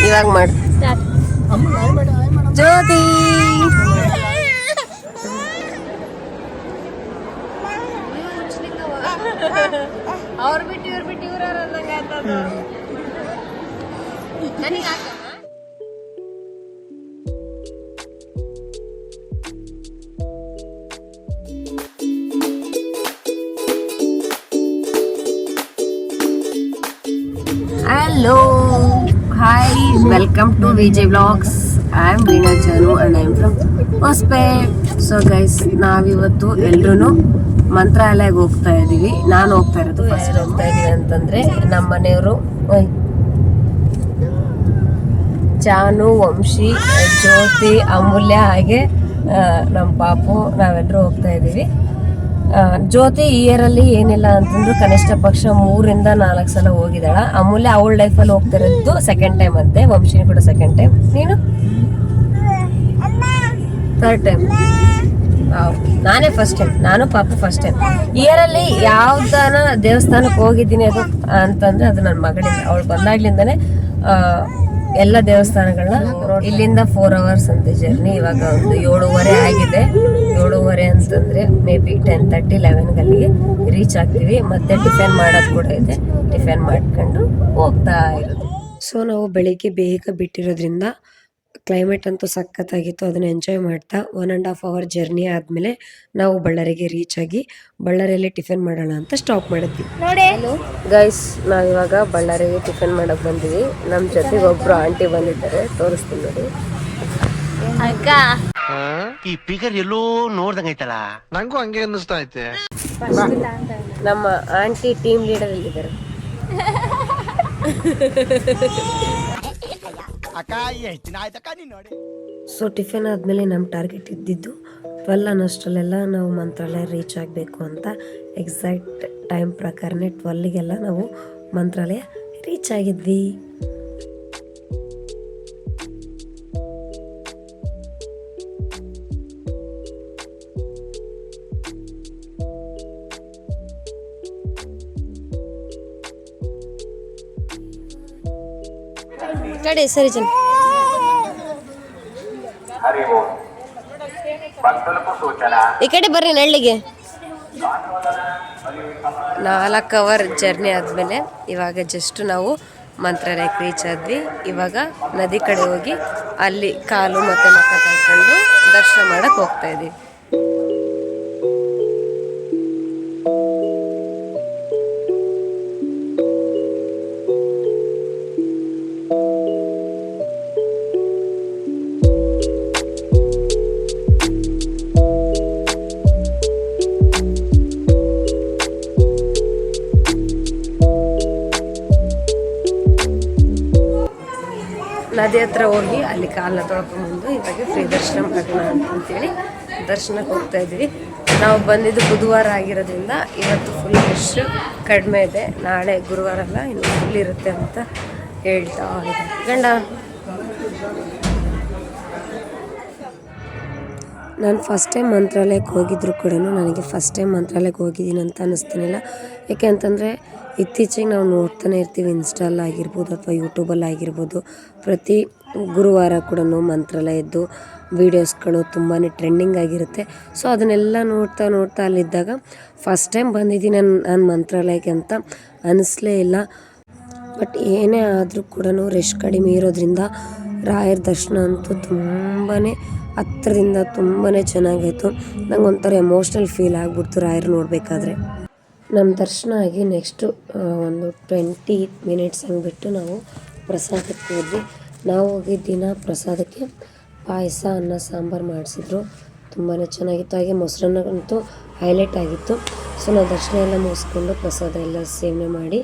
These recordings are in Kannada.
ಇವಾಗ ಮಾಡು. ಜ್ಯೋತಿ ಅವ್ರು ಬಿಟ್ಟು ಇವ್ರು ಬಿಟ್ಟು ಇವ್ರಂದಂಗ Hello, hi, welcome to VJ Vlogs. I am Veena Chanu and I am from Hospet. So guys, ನಾವಿವತ್ತು ಎಲ್ರೂ ಮಂತ್ರಾಲಯಕ್ಕೆ ಹೋಗ್ತಾ ಇದೀವಿ. ನಾನು ಹೋಗ್ತಾ ಇರೋದು ಫಸ್ಟ್ ಹೋಗ್ತಾ ಇದೀವಿ ಅಂತಂದ್ರೆ ನಮ್ಮ ಮನೆಯವರು ಚಾನು, ವಂಶಿ, ಜ್ಯೋತಿ, ಅಮೂಲ್ಯ ಹಾಗೆ ನಮ್ಮ ಪಾಪು ನಾವೆಲ್ಲರೂ ಹೋಗ್ತಾ ಇದೀವಿ. ಜ್ಯೋತಿ ಈ ಇಯರಲ್ಲಿ ಏನಿಲ್ಲ ಅಂತಂದ್ರು ಕನಿಷ್ಠ ಪಕ್ಷ 3 ಇಂದ 4 ಸಲ ಹೋಗಿದ್ದಾಳ. ಅಮೂಲ್ಯ ಅವಳ ಲೈಫಲ್ಲಿ ಹೋಗ್ತಿರೋದು ಸೆಕೆಂಡ್ ಟೈಮ್ ಅಂತೆ, ವಂಶಿನಿ ಕೂಡ ಸೆಕೆಂಡ್ ಟೈಮ್. ನೀನು ಥರ್ಡ್ ಟೈಮ್. ನಾನೇ ಫಸ್ಟ್ ಟೈಮ್, ನಾನು ಪಾಪು ಫಸ್ಟ್ ಟೈಮ್. ಇಯರಲ್ಲಿ ಯಾವ್ದಾನ ದೇವಸ್ಥಾನಕ್ಕೆ ಹೋಗಿದ್ದೀನಿ ಅದು ಅಂತಂದ್ರೆ ಅದು ನನ್ನ ಮಗಳಿಂದ. ಅವಳು ಬಂದಾಗ್ಲಿಂದಾನೆ ಎಲ್ಲ ದೇವಸ್ಥಾನಗಳನ್ನ. ಇಲ್ಲಿಂದ 4 hours ಅಂತೆ ಜರ್ನಿ. ಇವಾಗ ಒಂದು 7:30 ಆಗಿದೆ. 7:30 ಅಂತಂದ್ರೆ ಮೇ ಬಿ 10:30, 11 ಅಲ್ಲಿಗೆ ರೀಚ್ ಆಗ್ತೀವಿ. ಮತ್ತೆ ಟಿಫನ್ ಮಾಡೋದು ಕೂಡ ಇದೆ, ಟಿಫನ್ ಮಾಡ್ಕೊಂಡು ಹೋಗ್ತಾ ಇರೋದು. ಸೊ ನಾವು ಬೆಳಿಗ್ಗೆ ಬೇಗ ಬಿಟ್ಟಿರೋದ್ರಿಂದ ಕ್ಲೈಮೇಟ್ ಅಂತೂ ಸಖತ್ತಾಗಿತ್ತು. ಅದನ್ನ ಎಂಜಾಯ್ ಮಾಡ್ತಾ 1.5 hour ಜರ್ನಿ ಆದ್ಮೇಲೆ ನಾವು ಬಳ್ಳಾರಿಗೆ ರೀಚ್ ಆಗಿ ಬಳ್ಳಾರಿಯಲ್ಲಿ ಟಿಫನ್ ಮಾಡೋಣ ಅಂತ ಸ್ಟಾಪ್ ಮಾಡಿದ್ವಿ. ಗೈಸ್, ನಾವಿವಾಗ ಬಳ್ಳಾರಿಗೆ ಟಿಫನ್ ಮಾಡಕ್ ಬಂದಿವಿ. ನಮ್ಮ ಜೊತೆಗೆ ಒಬ್ರು ಆಂಟಿ ಬಂದಿದ್ದಾರೆ, ತೋರಿಸ್ತೀನಿ ನೋಡಿ. ಈ ಫಿಗರ್ ಎಲ್ಲೋ ನೋಡ್ದಂಗೈತಲ್ಲ, ನಂಗೂ ಹಂಗೆ ಅನ್ನಿಸ್ತಾ ಐತೆ. ನಮ್ಮ ಆಂಟಿ ಟೀಮ್ ಲೀಡರ್ ಇಲ್ಲಿದ್ದಾರೆ. ಸೊ ಟಿಫನ್ ಆದಮೇಲೆ ನಮ್ಮ ಟಾರ್ಗೆಟ್ ಇದ್ದಿದ್ದು 12 ಅನ್ನೋಷ್ಟರಲ್ಲೆಲ್ಲ ನಾವು ಮಂತ್ರಾಲಯ ರೀಚ್ ಆಗಬೇಕು ಅಂತ. ಎಕ್ಸಾಕ್ಟ್ ಟೈಮ್ ಪ್ರಕಾರನೇ 12ಗೆಲ್ಲ ನಾವು ಮಂತ್ರಾಲಯ ರೀಚ್ ಆಗಿದ್ವಿ. ಕಡೆ ಸರಿ ಜನ ಈ ಕಡೆ ಬರ್ರಿ ನಳ್ಳಿಗೆ. 4 hour ಜರ್ನಿ ಆದಮೇಲೆ ಇವಾಗ ಜಸ್ಟ್ ನಾವು ಮಂತ್ರಾಲಯಕ್ಕೆ ರೀಚ್ ಆದ್ವಿ. ಇವಾಗ ನದಿ ಕಡೆ ಹೋಗಿ ಅಲ್ಲಿ ಕಾಲು ಮತ್ತು ಮುಖ ತೊಳ್ಕೊಂಡು ದರ್ಶನ ಮಾಡಕ್ಕೆ ಹೋಗ್ತಾ ಇದ್ದೀವಿ. ನದಿ ಹತ್ರ ಹೋಗಿ ಅಲ್ಲಿ ಕಾಲನ್ನ ತೊಳ್ಕೊಂಡ್ಬಂದು ಇವಾಗ ಫ್ರೀ ದರ್ಶನ ಮಾಡೋಣ ಅಂತೇಳಿ ದರ್ಶನಕ್ಕೆ ಹೋಗ್ತಾ ಇದ್ವಿ. ನಾವು ಬಂದಿದ್ದು ಬುಧವಾರ ಆಗಿರೋದ್ರಿಂದ ಇವತ್ತು ಫುಲ್ ರಶ್ ಕಡಿಮೆ ಇದೆ. ನಾಳೆ ಗುರುವಾರ ಅಲ್ಲ, ಇನ್ನು ಫುಲ್ ಇರುತ್ತೆ ಅಂತ ಹೇಳ್ತಾ ಇದೆ ಗಂಡ. ನಾನು ಫಸ್ಟ್ ಟೈಮ್ ಮಂತ್ರಾಲಯಕ್ಕೆ ಹೋಗಿದ್ರು ಕೂಡ ನನಗೆ ಫಸ್ಟ್ ಟೈಮ್ ಮಂತ್ರಾಲಯಕ್ಕೆ ಹೋಗಿದ್ದೀನಿ ಅಂತ ಅನ್ನಿಸ್ತಾನಿಲ್ಲ. ಯಾಕೆ ಅಂತಂದರೆ ಇತ್ತೀಚೆಗೆ ನಾವು ನೋಡ್ತಾನೆ ಇರ್ತೀವಿ, ಇನ್ಸ್ಟಾಲ್ಲಾಗಿರ್ಬೋದು ಅಥವಾ ಯೂಟ್ಯೂಬಲ್ಲಾಗಿರ್ಬೋದು. ಪ್ರತಿ ಗುರುವಾರ ಕೂಡ ಮಂತ್ರಾಲಯದ್ದು ವೀಡಿಯೋಸ್ಗಳು ತುಂಬಾ ಟ್ರೆಂಡಿಂಗ್ ಆಗಿರುತ್ತೆ. ಸೊ ಅದನ್ನೆಲ್ಲ ನೋಡ್ತಾ ಅಲ್ಲಿದ್ದಾಗ ಫಸ್ಟ್ ಟೈಮ್ ಬಂದಿದ್ದೀನಿ ನಾನು ಮಂತ್ರಾಲಯಕ್ಕೆ ಅಂತ ಅನ್ನಿಸ್ಲೇ ಇಲ್ಲ. ಬಟ್ ಏನೇ ಆದರೂ ಕೂಡ ರಶ್ ಕಡಿಮೆ ಇರೋದ್ರಿಂದ ರಾಯರ ದರ್ಶನ ಅಂತೂ ತುಂಬಾ ಹತ್ತಿರದಿಂದ ತುಂಬಾ ಚೆನ್ನಾಗಾಯಿತು. ನಂಗೆ ಒಂಥರ ಎಮೋಷ್ನಲ್ ಫೀಲ್ ಆಗಿಬಿಡ್ತು ರಾಯರು ನೋಡಬೇಕಾದ್ರೆ. ನಮ್ಮ ದರ್ಶನ ಆಗಿ ನೆಕ್ಸ್ಟು ಒಂದು 20 minutes ಹಂಗೆ ಬಿಟ್ಟು ನಾವು ಪ್ರಸಾದಕ್ಕೆ ಹೋದ್ವಿ. ನಾವು ಹೋಗಿದ್ದ ದಿನ ಪ್ರಸಾದಕ್ಕೆ ಪಾಯಸ, ಅನ್ನ, ಸಾಂಬಾರು ಮಾಡಿಸಿದ್ರು. ತುಂಬಾ ಚೆನ್ನಾಗಿತ್ತು. ಹಾಗೆ ಮೊಸರನ್ನಂತೂ ಹೈಲೈಟ್ ಆಗಿತ್ತು. ಸೊ ನಾವು ದರ್ಶನ ಎಲ್ಲ ಮುಗಿಸ್ಕೊಂಡು ಪ್ರಸಾದ ಎಲ್ಲ ಸೇವನೆ ಮಾಡಿ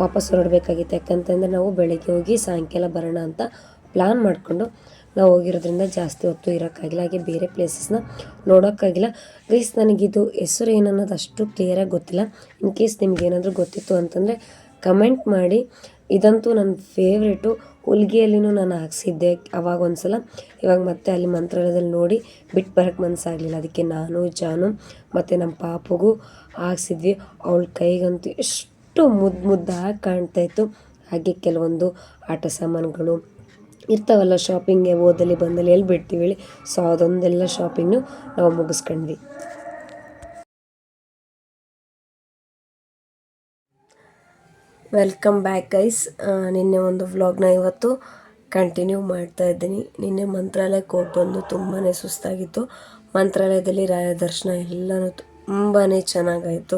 ವಾಪಸ್ ಹೊರಡಬೇಕಾಗಿತ್ತು. ಯಾಕಂತಂದರೆ ನಾವು ಬೆಳಗ್ಗೆ ಹೋಗಿ ಸಾಯಂಕಾಲ ಬರೋಣ ಅಂತ ಪ್ಲ್ಯಾನ್ ಮಾಡಿಕೊಂಡು ನಾವು ಹೋಗಿರೋದ್ರಿಂದ ಜಾಸ್ತಿ ಹೊತ್ತು ಇರೋಕ್ಕಾಗಿಲ್ಲ. ಹಾಗೆ ಬೇರೆ ಪ್ಲೇಸಸ್ನ ನೋಡೋಕ್ಕಾಗಿಲ್ಲ. ಗೈಸ್, ನನಗಿದು ಹೆಸರು ಏನನ್ನೋದು ಅಷ್ಟು ಕ್ಲಿಯರಾಗಿ ಗೊತ್ತಿಲ್ಲ. ಇನ್ ಕೇಸ್ ನಿಮ್ಗೇನಾದರೂ ಗೊತ್ತಿತ್ತು ಅಂತಂದರೆ ಕಮೆಂಟ್ ಮಾಡಿ. ಇದಂತೂ ನನ್ನ ಫೇವ್ರೇಟು. ಹುಲ್ಗಿಯಲ್ಲಿನೂ ನಾನು ಹಾಕ್ಸಿದ್ದೆ ಅವಾಗ ಒಂದು ಸಲ. ಇವಾಗ ಮತ್ತೆ ಅಲ್ಲಿ ಮಂತ್ರಾಲಯದಲ್ಲಿ ನೋಡಿ ಬಿಟ್ಟು ಬರೋಕ್ಕೆ ಮನಸ್ಸಾಗಲಿಲ್ಲ. ಅದಕ್ಕೆ ನಾನು, ಜಾನು ಮತ್ತು ನಮ್ಮ ಪಾಪುಗೂ ಹಾಕ್ಸಿದ್ವಿ. ಅವಳ ಕೈಗಂತೂ ಎಷ್ಟು ಮುದ್ದಾಗಿ ಕಾಣ್ತಾಯಿತ್ತು. ಹಾಗೆ ಕೆಲವೊಂದು ಆಟ ಸಾಮಾನುಗಳು, ಇರ್ತಾವಲ್ಲ ಶಾಪಿಂಗ್ಗೆ ಓದಲ್ಲಿ ಬಂದಲ್ಲಿ ಎಲ್ಲಿ ಬಿಡ್ತೀವಿ ಹೇಳಿ. ಸೊ ಅದೊಂದೆಲ್ಲ ಶಾಪಿಂಗ್ನು ನಾವು ಮುಗಿಸ್ಕೊಂಡ್ವಿ. Welcome back guys. ನಿನ್ನೆ ಒಂದು ವ್ಲಾಗ್ನ ಇವತ್ತು ಕಂಟಿನ್ಯೂ ಮಾಡ್ತಾ ಇದ್ದೀನಿ. ನಿನ್ನೆ ಮಂತ್ರಾಲಯಕ್ಕೆ ಹೋಗಿ ಬಂದು ತುಂಬಾ ಸುಸ್ತಾಗಿತ್ತು. ಮಂತ್ರಾಲಯದಲ್ಲಿ ರಾಯರ ದರ್ಶನ ಎಲ್ಲನೂ ತುಂಬಾ ಚೆನ್ನಾಗಾಯಿತು.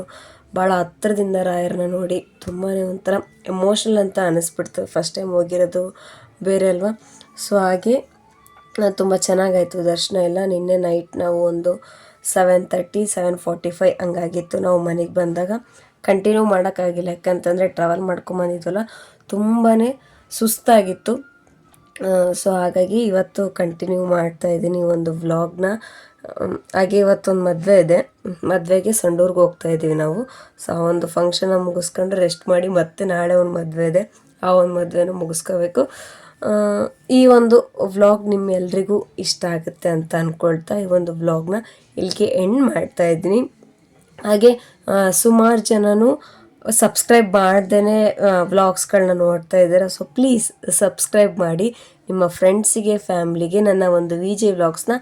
ಭಾಳ ಹತ್ರದಿಂದ ರಾಯರನ್ನ ನೋಡಿ ತುಂಬಾ ಒಂಥರ ಎಮೋಷ್ನಲ್ ಅಂತ ಅನ್ನಿಸ್ಬಿಡ್ತು. ಫಸ್ಟ್ ಟೈಮ್ ಹೋಗಿರೋದು ಬೇರೆ ಅಲ್ವಾ. ಸೊ ಹಾಗೆ ತುಂಬ ಚೆನ್ನಾಗಾಯಿತು ದರ್ಶನ ಎಲ್ಲ. ನಿನ್ನೆ ನೈಟ್ ನಾವು ಒಂದು 7:30 7:45 ಹಂಗಾಗಿತ್ತು ನಾವು ಮನೆಗೆ ಬಂದಾಗ. ಕಂಟಿನ್ಯೂ ಮಾಡೋಕ್ಕಾಗಿಲ್ಲ, ಯಾಕಂತಂದರೆ ಟ್ರಾವೆಲ್ ಮಾಡ್ಕೊಂಬಂದಿದ್ವಲ್ಲ, ತುಂಬಾ ಸುಸ್ತಾಗಿತ್ತು. ಸೊ ಹಾಗಾಗಿ ಇವತ್ತು ಕಂಟಿನ್ಯೂ ಮಾಡ್ತಾಯಿದ್ದೀನಿ ಒಂದು ವ್ಲಾಗ್ನ. ಹಾಗೆ ಇವತ್ತೊಂದು ಮದುವೆ ಇದೆ, ಮದುವೆಗೆ ಸಂಡೂರ್ಗೆ ಹೋಗ್ತಾಯಿದ್ದೀವಿ ನಾವು. ಸೊ ಆ ಒಂದು ಫಂಕ್ಷನ್ನ ಮುಗಿಸ್ಕೊಂಡು ರೆಸ್ಟ್ ಮಾಡಿ ಮತ್ತೆ ನಾಳೆ ಒಂದು ಮದುವೆ ಇದೆ, ಆ ಒಂದು ಮದುವೆನೂ ಮುಗಿಸ್ಕೋಬೇಕು. ಈ ಒಂದು ವ್ಲಾಗ್ ನಿಮ್ಮೆಲ್ರಿಗೂ ಇಷ್ಟ ಆಗುತ್ತೆ ಅಂತ ಅಂದ್ಕೊಳ್ತಾ ಈ ಒಂದು ವ್ಲಾಗ್ನ ಇಲ್ಲಿಗೆ ಎಂಡ್ ಮಾಡ್ತಾಯಿದ್ದೀನಿ. ಹಾಗೆ ಸುಮಾರು ಜನನು ಸಬ್ಸ್ಕ್ರೈಬ್ ಮಾಡ್ದೇ ವ್ಲಾಗ್ಸ್ಗಳನ್ನ ನೋಡ್ತಾ ಇದ್ದಾರೆ. ಸೊ ಪ್ಲೀಸ್ ಸಬ್ಸ್ಕ್ರೈಬ್ ಮಾಡಿ, ನಿಮ್ಮ ಫ್ರೆಂಡ್ಸಿಗೆ ಫ್ಯಾಮ್ಲಿಗೆ ನನ್ನ ಒಂದು VJ ವ್ಲಾಗ್ಸ್ನ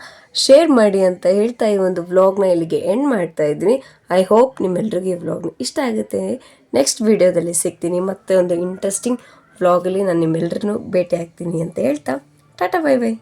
ಶೇರ್ ಮಾಡಿ ಅಂತ ಹೇಳ್ತಾ ಈ ಒಂದು ವ್ಲಾಗ್ನ ಇಲ್ಲಿಗೆ ಎಂಡ್ ಮಾಡ್ತಾ ಇದ್ದೀನಿ. ಐ ಹೋಪ್ ನಿಮ್ಮೆಲ್ರಿಗೂ ಈ ವ್ಲಾಗ್ನ ಇಷ್ಟ ಆಗುತ್ತೆ. ನೆಕ್ಸ್ಟ್ ವೀಡಿಯೋದಲ್ಲಿ ಸಿಗ್ತೀನಿ, ಮತ್ತೆ ಒಂದು ಇಂಟ್ರೆಸ್ಟಿಂಗ್ ವ್ಲಾಗಲ್ಲಿ ನಾನು ನಿಮ್ಮೆಲ್ಲರನ್ನೂ ಭೇಟಿ ಆಗ್ತೀನಿ ಅಂತ ಹೇಳ್ತಾ ಟಾಟಾ ಬೈ ಬೈ.